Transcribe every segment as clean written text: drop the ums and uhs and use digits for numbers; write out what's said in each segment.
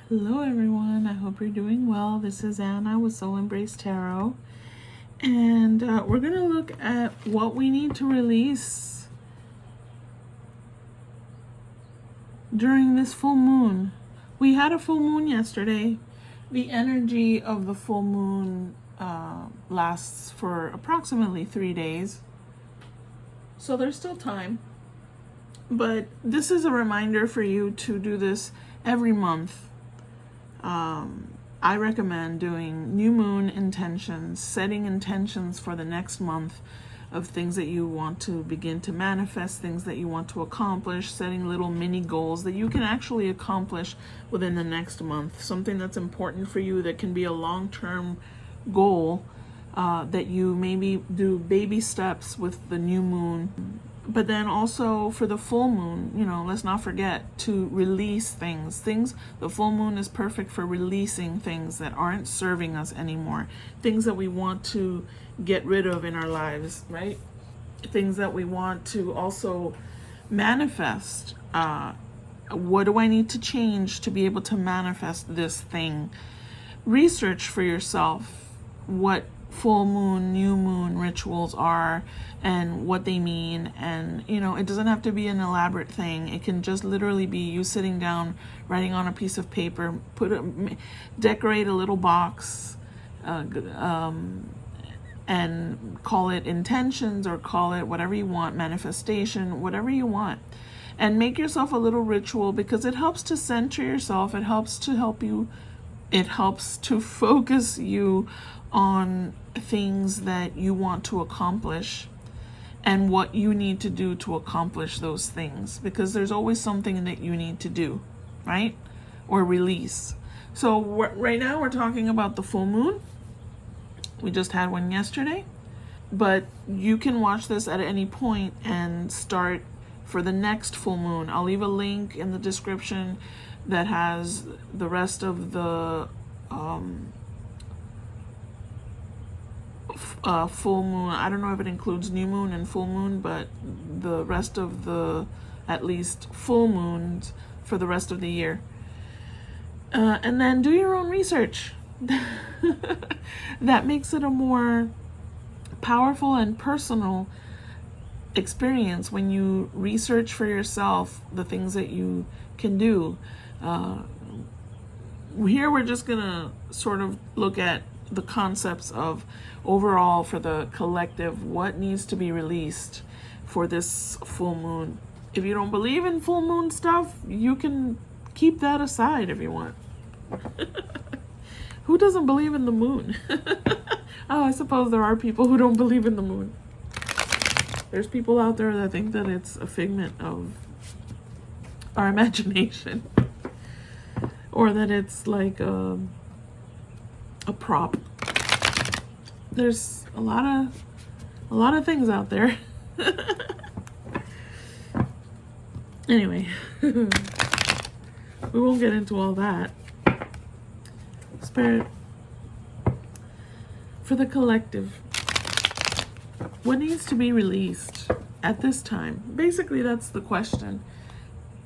Hello everyone, I hope you're doing well. This is Anna with Soul Embrace Tarot, and we're going to look at what we need to release during this full moon. We had a full moon yesterday. The energy of the full moon lasts for approximately 3 days, so there's still time. But this is a reminder for you to do this every month. I recommend doing new moon intentions, setting intentions for the next month of things that you want to begin to manifest, things that you want to accomplish, setting little mini goals that you can actually accomplish within the next month. Something that's important for you that can be a long-term goal that you maybe do baby steps with the new moon. But then also for the full moon, let's not forget to release things. The full moon is perfect for releasing things that aren't serving us anymore. Things that we want to get rid of in our lives, right? Things that we want to also manifest. What do I need to change to be able to manifest this thing? Research for yourself what full moon, new moon rituals are and what they mean. And it doesn't have to be an elaborate thing. It can just literally be you sitting down, writing on a piece of paper, decorate a little box, and call it intentions, or call it whatever you want, manifestation, whatever you want. And make yourself a little ritual, because it helps to center yourself. It helps to focus you on things that you want to accomplish and what you need to do to accomplish those things, because there's always something that you need to do, right? Or release. So right now we're talking about the full moon. We just had one yesterday, but you can watch this at any point and start for the next full moon. I'll leave a link in the description that has the rest of the full moon. I don't know if it includes new moon and full moon, but the rest of the at least full moons for the rest of the year. And then do your own research. That makes it a more powerful and personal experience when you research for yourself the things that you can do. Here we're just gonna sort of look at the concepts of overall for the collective, what needs to be released for this full moon. If you don't believe in full moon stuff, you can keep that aside if you want. Who doesn't believe in the moon? Oh, I suppose there are people who don't believe in the moon. There's people out there that think that it's a figment of our imagination, or that it's like a prop. There's a lot of things out there. Anyway, we won't get into all that. Spirit, for the collective, what needs to be released at this time? Basically, that's the question.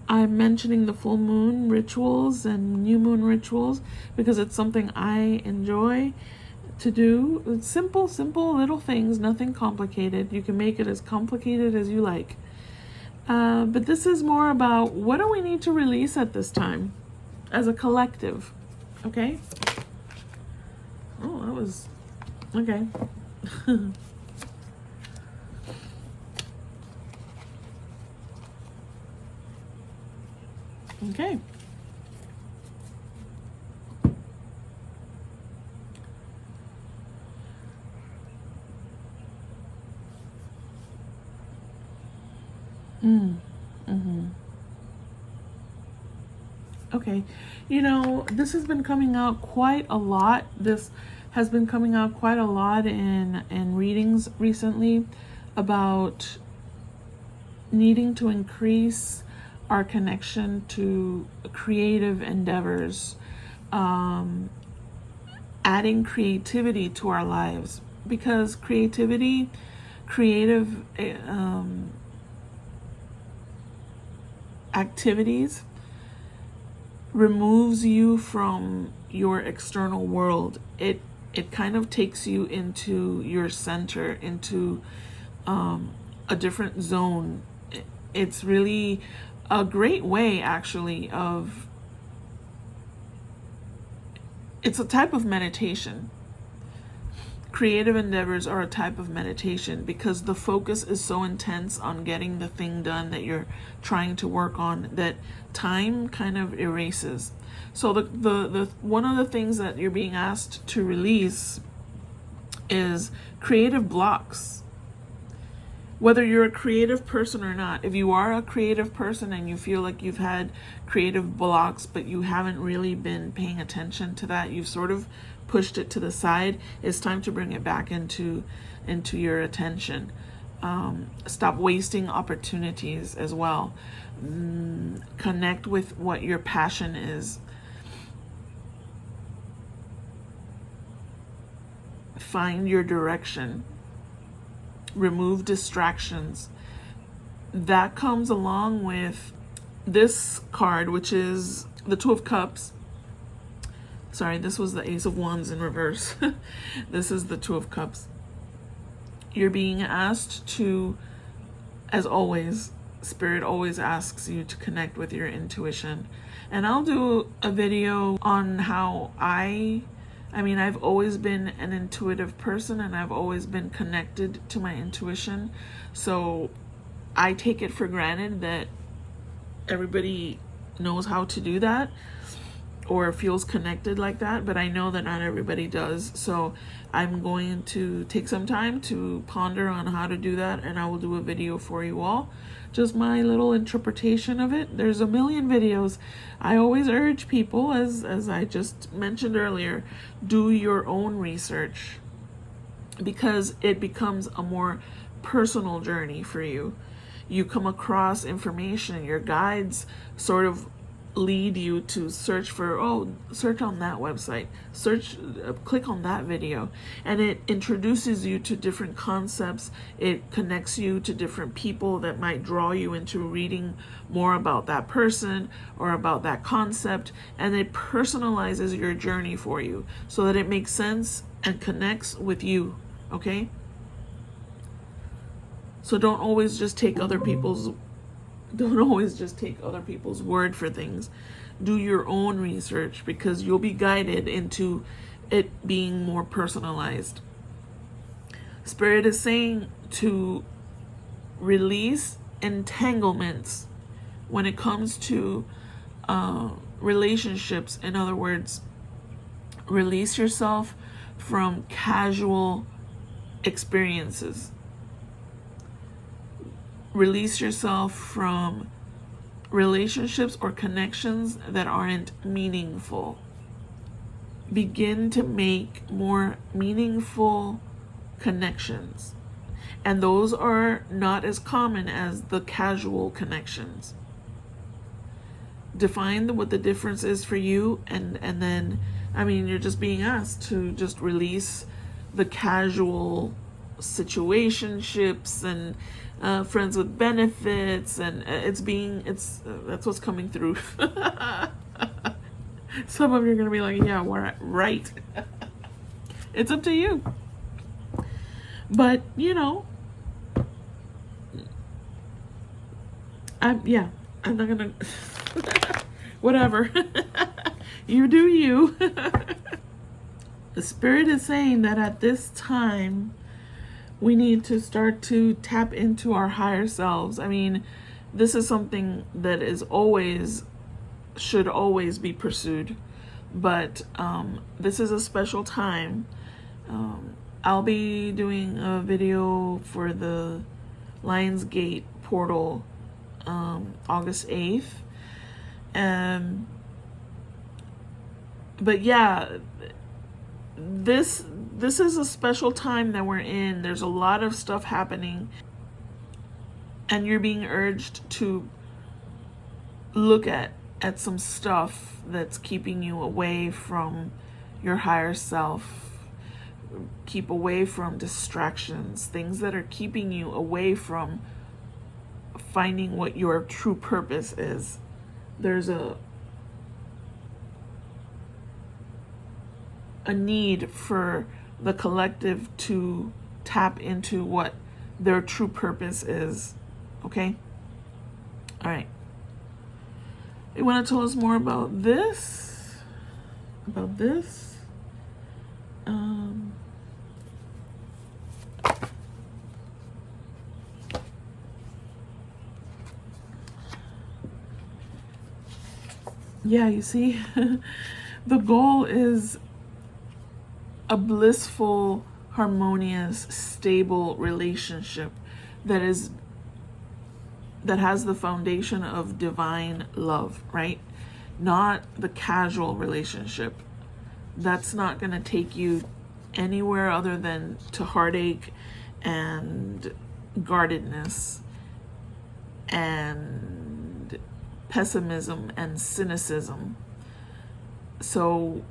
I'm mentioning the full moon rituals and new moon rituals because it's something I enjoy to do. It's simple little things, nothing complicated. You can make it as complicated as you like. But this is more about what do we need to release at this time as a collective, okay? Oh, that was, okay. Okay. Okay. This has been coming out quite a lot. This has been coming out quite a lot in readings recently about needing to increase our connection to creative endeavors, adding creativity to our lives, because creative activities removes you from your external world. It kind of takes you into your center, into a different zone. It's really a great way, actually, of, it's a type of meditation. Creative endeavors are a type of meditation because the focus is so intense on getting the thing done that you're trying to work on that time kind of erases. So the one of the things that you're being asked to release is creative blocks. Whether you're a creative person or not, if you are a creative person and you feel like you've had creative blocks but you haven't really been paying attention to that, you've sort of pushed it to the side, it's time to bring it back into your attention. Stop wasting opportunities as well. Connect with what your passion is. Find your direction. Remove distractions. That comes along with this card, which is the Two of Cups. Sorry, this was the Ace of Wands in reverse. This is the Two of Cups. You're being asked to, as always, Spirit always asks you to connect with your intuition. And I'll do a video on how I've always been an intuitive person and I've always been connected to my intuition. So I take it for granted that everybody knows how to do that or feels connected like that, but I know that not everybody does. So I'm going to take some time to ponder on how to do that, and I will do a video for you all. Just my little interpretation of it. There's a million videos. I always urge people, as I just mentioned earlier, do your own research because it becomes a more personal journey for you. You come across information, your guides sort of lead you to search on that website, click on that video, and it introduces you to different concepts. It connects you to different people that might draw you into reading more about that person or about that concept, and it personalizes your journey for you so that it makes sense and connects with you. Okay, so don't always just take other people's word for things. Do your own research because you'll be guided into it being more personalized. Spirit is saying to release entanglements when it comes to relationships. In other words, release yourself from casual experiences. Release yourself from relationships or connections that aren't meaningful. Begin to make more meaningful connections. And those are not as common as the casual connections. Define what the difference is for you, and then, you're just being asked to just release the casual situationships and friends with benefits, and that's what's coming through. Some of you are gonna be like, yeah, right. It's up to you, but I'm not gonna whatever. You do you. The Spirit is saying that at this time we need to start to tap into our higher selves. This is something that should always be pursued, but this is a special time. I'll be doing a video for the Lionsgate portal August 8th. But yeah, this is a special time that we're in. There's a lot of stuff happening, and you're being urged to look at some stuff that's keeping you away from your higher self. Keep away from distractions, things that are keeping you away from finding what your true purpose is. There's a a need for the collective to tap into what their true purpose is. Okay? All right. You want to tell us more about this? About this? Yeah, you see, the goal is a blissful, harmonious, stable relationship that has the foundation of divine love, right? Not the casual relationship. That's not going to take you anywhere other than to heartache and guardedness and pessimism and cynicism. So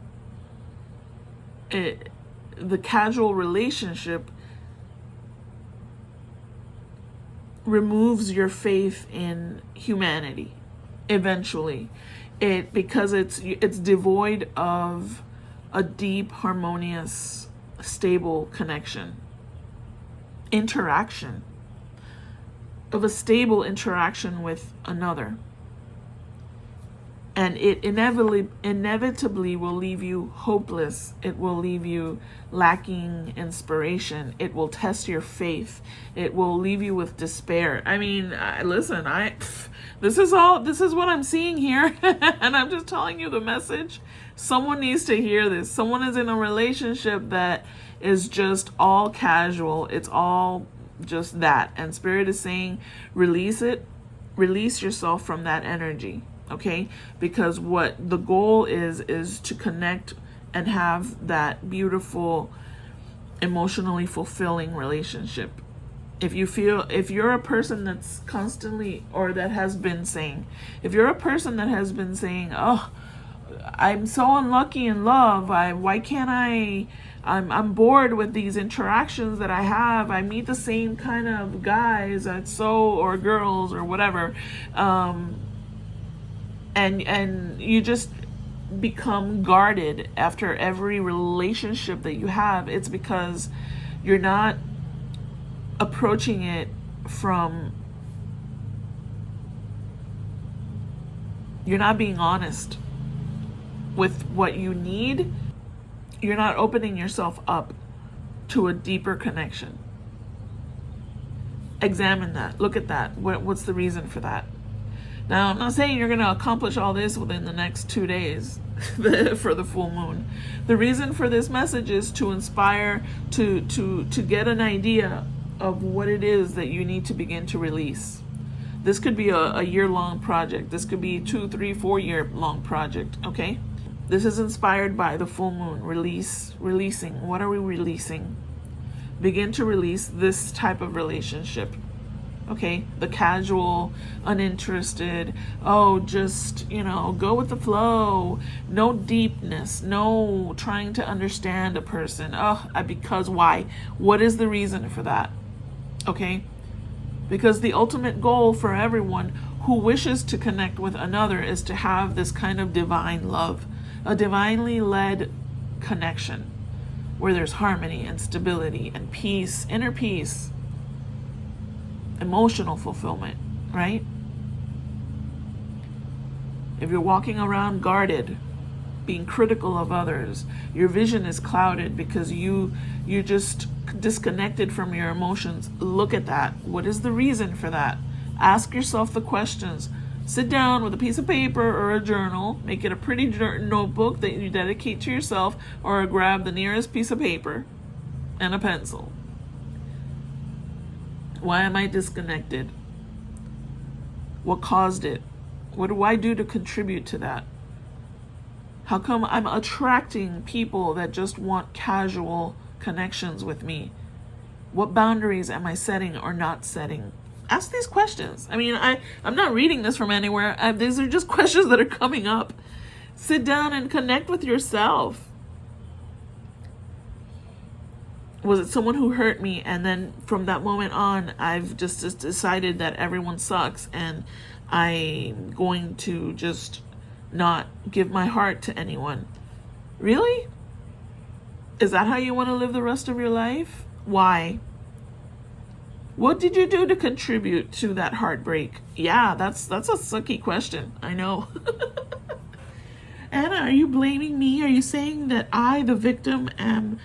the casual relationship removes your faith in humanity eventually, because it's devoid of a deep, harmonious, stable interaction of a stable interaction with another. And it inevitably will leave you hopeless. It will leave you lacking inspiration. It will test your faith. It will leave you with despair. I mean, this is what I'm seeing here. And I'm just telling you the message. Someone needs to hear this. Someone is in a relationship that is just all casual. It's all just that. And Spirit is saying, release it. Release yourself from that energy. Okay, because what the goal is to connect and have that beautiful, emotionally fulfilling relationship. If you're a person that's constantly, or that has been saying, if you're a person that has been saying, oh, I'm so unlucky in love, why can't I'm bored with these interactions that I have. I meet the same kind of guys, or girls or whatever. And you just become guarded after every relationship that you have. It's because you're not approaching it you're not being honest with what you need. You're not opening yourself up to a deeper connection. Examine that. Look at that. What's the reason for that? Now, I'm not saying you're going to accomplish all this within the next 2 days for the full moon. The reason for this message is to inspire, to get an idea of what it is that you need to begin to release. This could be a year-long project. This could be 2, 3, 4-year-long project, okay? This is inspired by the full moon. Releasing. What are we releasing? Begin to release this type of relationship. Okay, the casual, uninterested, just, go with the flow, no deepness, no trying to understand a person. Because why? What is the reason for that? Okay, because the ultimate goal for everyone who wishes to connect with another is to have this kind of divine love, a divinely led connection where there's harmony and stability and peace, inner peace, emotional fulfillment, right? If you're walking around guarded, being critical of others, your vision is clouded because you're just disconnected from your emotions. Look at that. What is the reason for that? Ask yourself the questions. Sit down with a piece of paper or a journal. Make it a pretty notebook that you dedicate to yourself, or grab the nearest piece of paper and a pencil. Why am I disconnected? What caused it? What do I do to contribute to that? How come I'm attracting people that just want casual connections with me? What boundaries am I setting or not setting? Ask these questions. I mean, I'm not reading this from anywhere. These are just questions that are coming up. Sit down and connect with yourself. Was it someone who hurt me? And then from that moment on, I've just decided that everyone sucks and I'm going to just not give my heart to anyone. Really? Is that how you want to live the rest of your life? Why? What did you do to contribute to that heartbreak? Yeah, that's a sucky question. I know. Anna, are you blaming me? Are you saying that I, the victim, am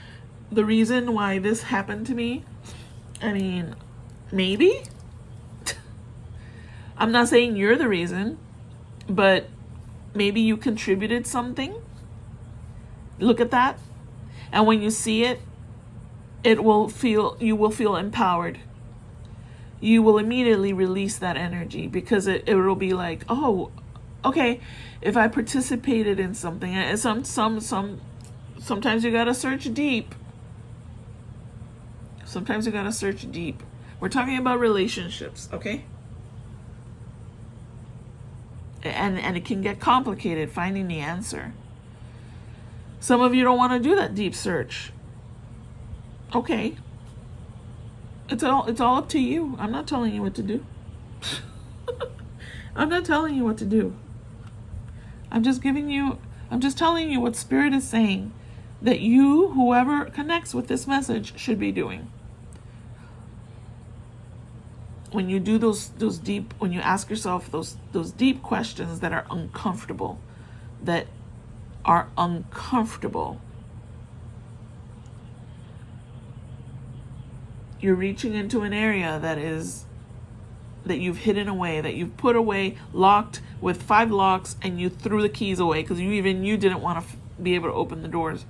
the reason why this happened to me? I mean, maybe. I'm not saying you're the reason, but maybe you contributed something. Look at that. And when you see it, you will feel empowered. You will immediately release that energy, because it will be like, oh, okay, if I participated in something, and sometimes you gotta search deep. Sometimes you gotta search deep. We're talking about relationships, okay? And it can get complicated finding the answer. Some of you don't want to do that deep search. Okay. It's all up to you. I'm not telling you what to do. I'm not telling you what to do. I'm just telling you what Spirit is saying that you, whoever connects with this message, should be doing. When you do those deep, when you ask yourself those deep questions that are uncomfortable, you're reaching into an area that you've hidden away, that you've put away, locked with 5 locks, and you threw the keys away because you didn't want to be able to open the doors.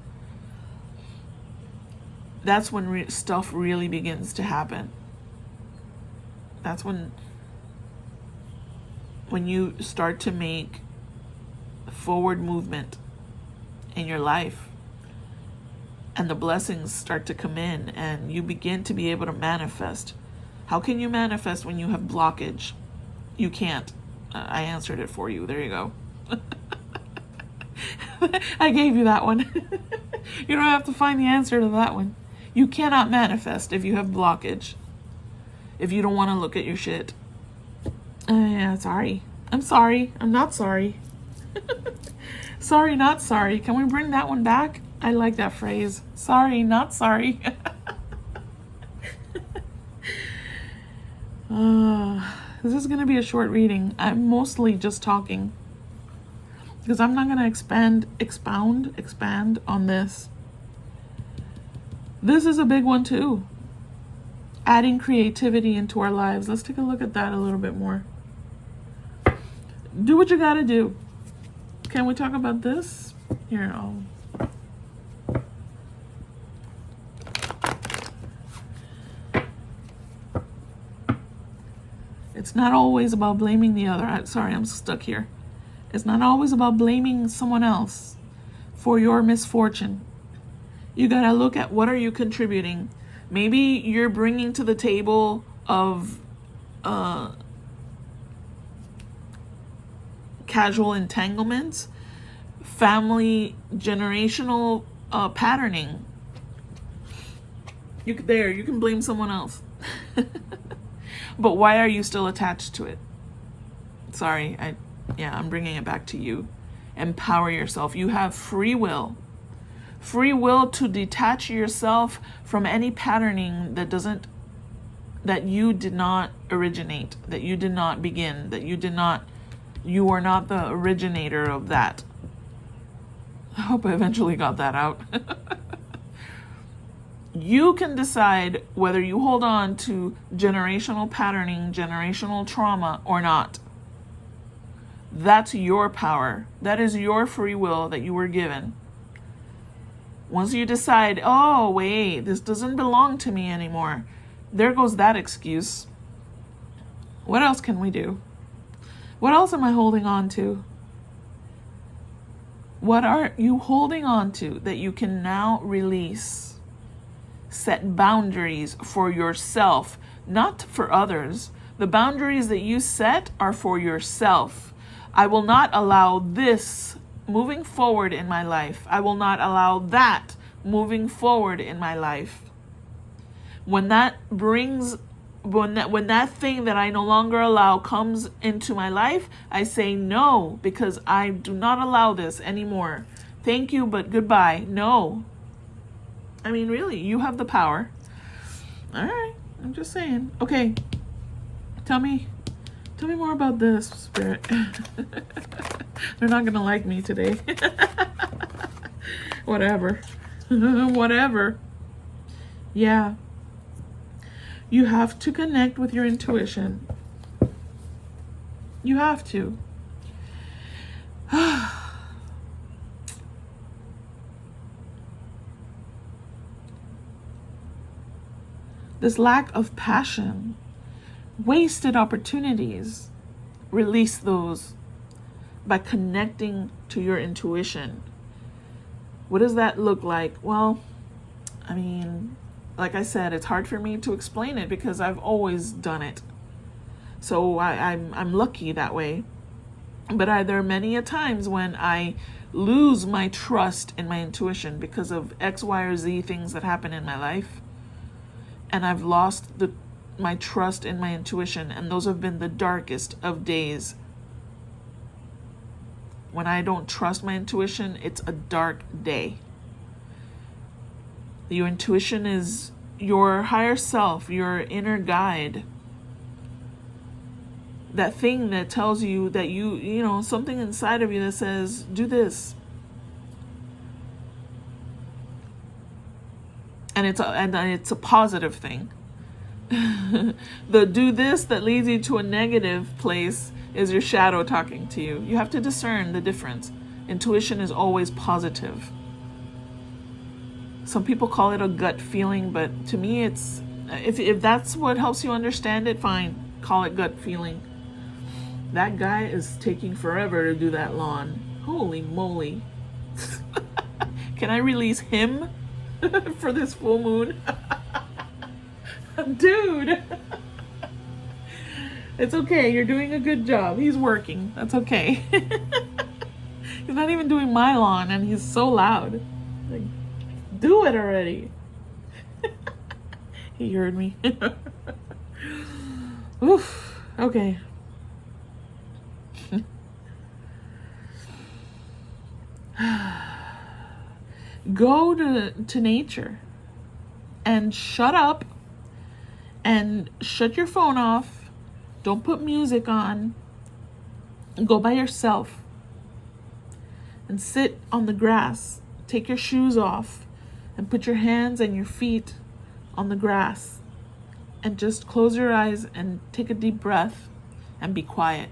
That's when stuff really begins to happen. That's when you start to make forward movement in your life, and the blessings start to come in, and you begin to be able to manifest. How can you manifest when you have blockage? You can't. I answered it for you. There you go. I gave you that one. You don't have to find the answer to that one. You cannot manifest if you have blockage. If you don't want to look at your shit. Yeah, sorry. I'm sorry. I'm not sorry. Sorry, not sorry. Can we bring that one back? I like that phrase. Sorry, not sorry. This is going to be a short reading. I'm mostly just talking, because I'm not going to expand on this. This is a big one too. Adding creativity into our lives. Let's take a look at that a little bit more. Do what you got to do. Can we talk about this? Here, It's not always about blaming the other. Sorry, I'm stuck here. It's not always about blaming someone else for your misfortune. You gotta look at, what are you contributing? Maybe you're bringing to the table of casual entanglements, family generational patterning. You can blame someone else. But why are you still attached to it? Sorry, I'm bringing it back to you. Empower yourself. You have free will. Free will to detach yourself from any patterning that you did not originate, that you did not begin, you are not the originator of that. I hope I eventually got that out. You can decide whether you hold on to generational patterning, generational trauma, or not. That's your power. That is your free will that you were given. Once you decide, oh, wait, this doesn't belong to me anymore, there goes that excuse. What else can we do? What else am I holding on to? What are you holding on to that you can now release? Set boundaries for yourself, not for others. The boundaries that you set are for yourself. I will not allow this moving forward in my life. I will not allow that moving forward in my life. When that thing that I no longer allow comes into my life, I say no, because I do not allow this anymore. Thank you, but goodbye. No. I mean, really, you have the power. All right, I'm just saying. Okay, tell me more about this, Spirit. They're not gonna like me today. Whatever. Whatever. Yeah. You have to connect with your intuition. You have to. This lack of passion, wasted opportunities, release those by connecting to your intuition. What does that look like? Well, I mean, like I said, it's hard for me to explain it because I've always done it. So I'm lucky that way. But there are many a times when I lose my trust in my intuition because of X, Y, or Z things that happen in my life. And I've lost my trust in my intuition. And those have been the darkest of days. When I don't trust my intuition, it's a dark day. Your intuition is your higher self, your inner guide. That thing that tells you that you know, something inside of you that says, do this. And it's a positive thing. The do this that leads you to a negative place is your shadow talking to you. You have to discern the difference. Intuition is always positive. Some people call it a gut feeling, but to me it's, if that's what helps you understand it, fine. Call it gut feeling. That guy is taking forever to do that lawn. Holy moly. Can I release him for this full moon? Dude. It's okay. You're doing a good job. He's working. That's okay. He's not even doing my lawn and he's so loud. Like, do it already. He heard me. Oof. Okay. Go to nature and shut up and shut your phone off. Don't put music on. Go by yourself and sit on the grass. Take your shoes off and put your hands and your feet on the grass and just close your eyes and take a deep breath and be quiet.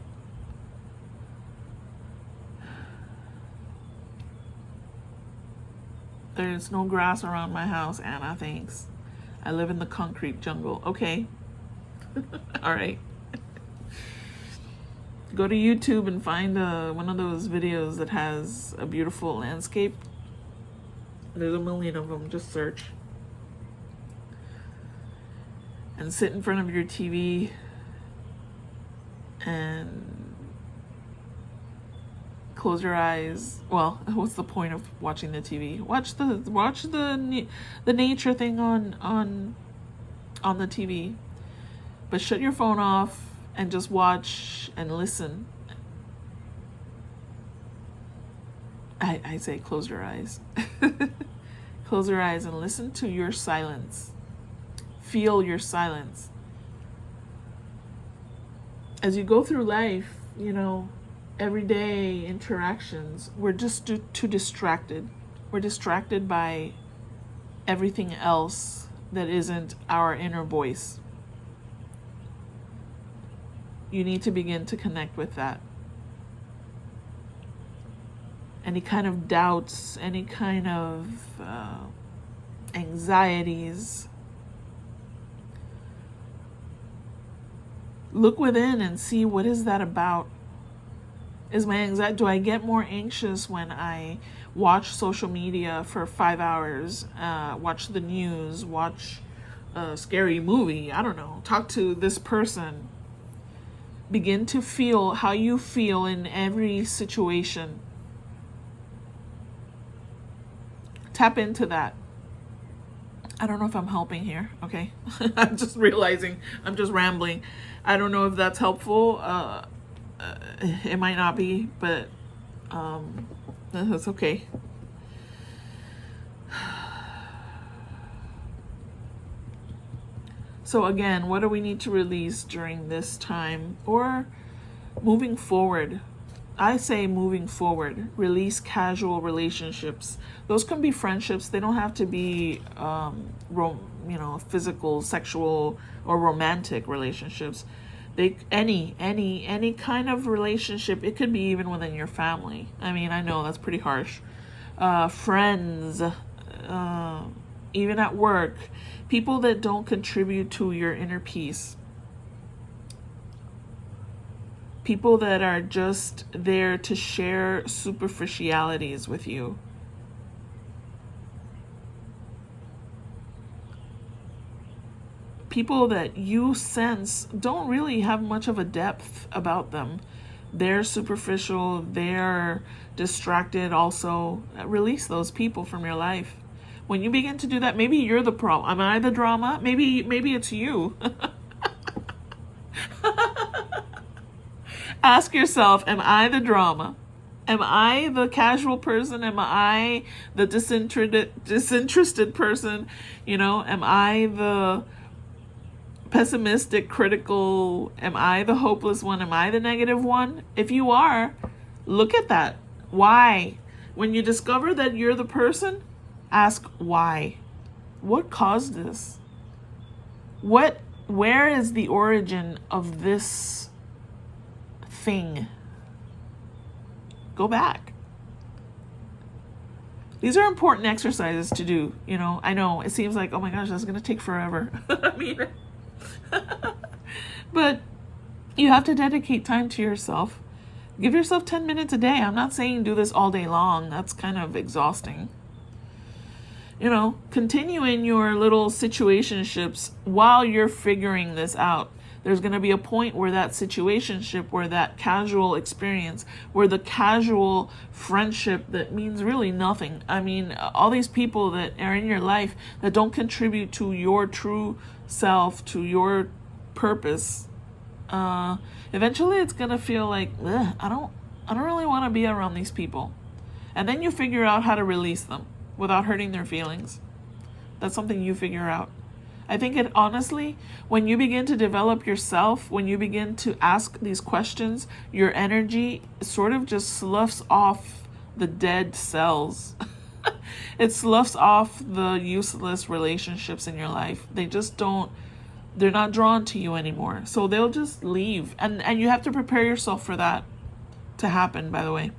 There's no grass around my house, Anna, thanks. I live in the concrete jungle. Okay. All right. Go to YouTube and find one of those videos that has a beautiful landscape. There's a million of them. Just search. And sit in front of your TV and close your eyes. Well, what's the point of watching the TV? Watch the nature thing on the TV. But shut your phone off and just watch and listen. I say close your eyes. Close your eyes and listen to your silence. Feel your silence. As you go through life, you know, everyday interactions, we're just too distracted. We're distracted by everything else that isn't our inner voice. You need to begin to connect with that. Any kind of doubts, any kind of anxieties, look within and see, what is that about? Is my anxiety, do I get more anxious when I watch social media for 5 hours, watch the news, watch a scary movie, I don't know, talk to this person? Begin to feel how you feel in every situation. Tap into that. I don't know if I'm helping here, okay? I'm just realizing I'm just rambling. I don't know if that's helpful. It might not be, but that's okay. So again, what do we need to release during this time or moving forward? I say moving forward, release casual relationships. Those can be friendships. They don't have to be, physical, sexual, or romantic relationships. They any kind of relationship. It could be even within your family. I mean, I know that's pretty harsh. Friends, even at work, people that don't contribute to your inner peace. People that are just there to share superficialities with you. People that you sense don't really have much of a depth about them. They're superficial, they're distracted also. Release those people from your life. When you begin to do that, maybe you're the problem. Am I the drama? Maybe it's you. Ask yourself, am I the drama? Am I the casual person? Am I the disinterested person? Am I the pessimistic, critical? Am I the hopeless one? Am I the negative one? If you are, look at that. Why? When you discover that you're the person, ask why. What caused this? Where is the origin of this thing? Go back. These are important exercises to do. I know it seems like, oh my gosh, that's going to take forever. I mean, but you have to dedicate time to yourself. Give yourself 10 minutes a day. I'm not saying do this all day long. That's kind of exhausting. Continue in your little situationships while you're figuring this out. There's going to be a point where that situationship, where that casual experience, where the casual friendship that means really nothing. I mean, all these people that are in your life that don't contribute to your true self, to your purpose, eventually it's going to feel like, I don't really want to be around these people. And then you figure out how to release them without hurting their feelings. That's something you figure out. I think it honestly, when you begin to develop yourself, when you begin to ask these questions, your energy sort of just sloughs off the dead cells. It sloughs off the useless relationships in your life. They're not drawn to you anymore. So they'll just leave. And you have to prepare yourself for that to happen, by the way.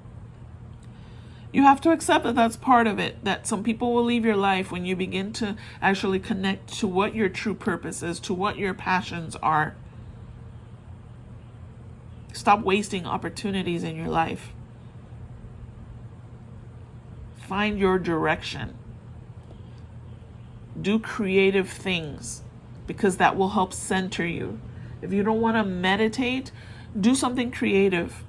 You have to accept that that's part of it, that some people will leave your life when you begin to actually connect to what your true purpose is, to what your passions are. Stop wasting opportunities in your life. Find your direction. Do creative things because that will help center you. If you don't want to meditate, do something creative.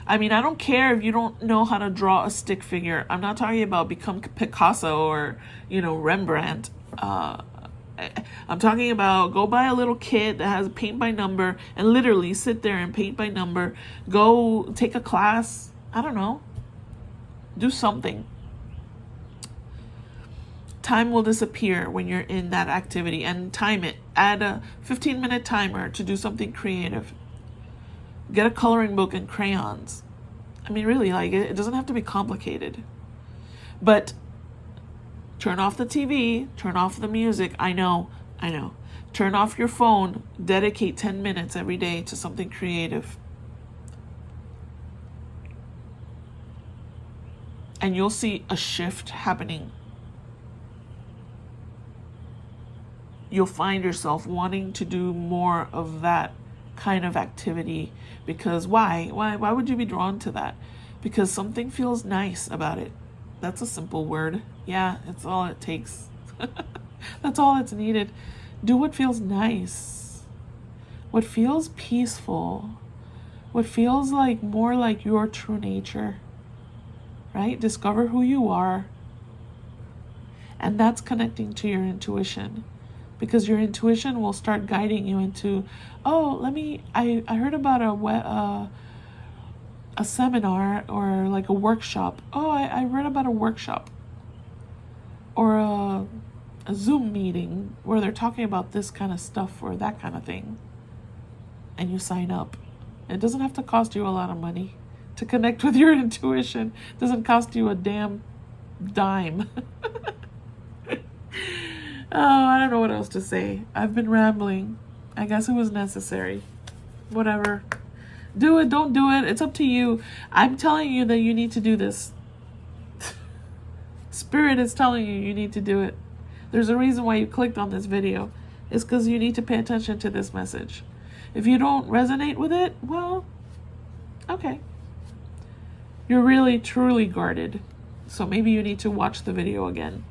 I mean, I don't care if you don't know how to draw a stick figure. I'm not talking about become Picasso or, Rembrandt. I'm talking about go buy a little kit that has paint by number and literally sit there and paint by number. Go take a class. I don't know. Do something. Time will disappear when you're in that activity, and time it. Add a 15-minute timer to do something creative. Get a coloring book and crayons. I mean, really, it doesn't have to be complicated. But turn off the TV, turn off the music. I know. Turn off your phone. Dedicate 10 minutes every day to something creative. And you'll see a shift happening. You'll find yourself wanting to do more of that kind of activity. Because why would you be drawn to that? Because something feels nice about it. That's a simple word. Yeah, it's all it takes. That's all it's needed. Do what feels nice, what feels peaceful, what feels like more like your true nature, right? Discover who you are. And that's connecting to your intuition. Because your intuition will start guiding you into, I heard about a seminar or like a workshop. I read about a workshop or a Zoom meeting where they're talking about this kind of stuff or that kind of thing, and you sign up. It doesn't have to cost you a lot of money to connect with your intuition. It doesn't cost you a damn dime. Oh, I don't know what else to say. I've been rambling. I guess it was necessary. Whatever. Do it, don't do it. It's up to you. I'm telling you that you need to do this. Spirit is telling you you need to do it. There's a reason why you clicked on this video. It's because you need to pay attention to this message. If you don't resonate with it, well, okay. You're really, truly guarded. So maybe you need to watch the video again.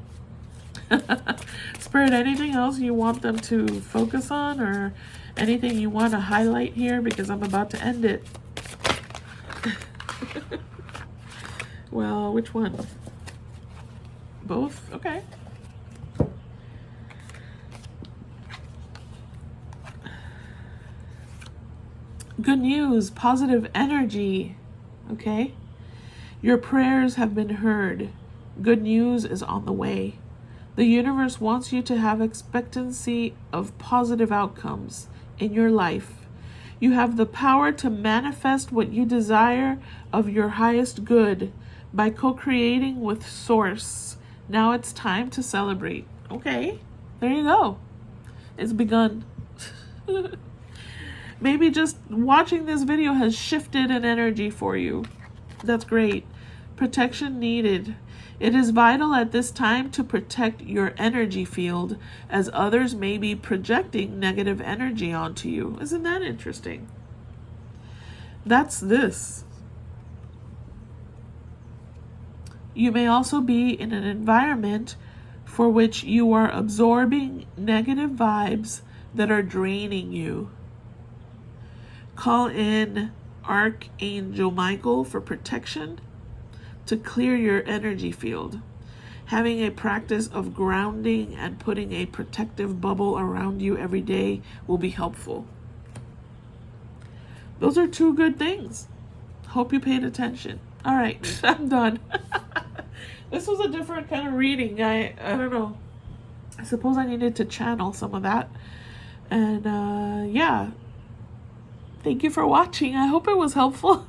Spirit, anything else you want them to focus on, or anything you want to highlight here, because I'm about to end it. Well, which one? Both? Okay. Good news, positive energy. Okay? Your prayers have been heard. Good news is on the way. The universe wants you to have expectancy of positive outcomes in your life. You have the power to manifest what you desire of your highest good by co-creating with Source. Now it's time to celebrate. Okay, there you go. It's begun. Maybe just watching this video has shifted an energy for you. That's great. Protection needed. It is vital at this time to protect your energy field, as others may be projecting negative energy onto you. Isn't that interesting? That's this. You may also be in an environment for which you are absorbing negative vibes that are draining you. Call in Archangel Michael for protection to clear your energy field. Having a practice of grounding and putting a protective bubble around you every day will be helpful. Those are two good things. Hope you paid attention. All right, I'm done. This was a different kind of reading. I don't know. I suppose I needed to channel some of that. And yeah. Thank you for watching. I hope it was helpful.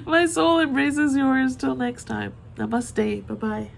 My soul embraces yours. Till next time. Namaste. Bye-bye.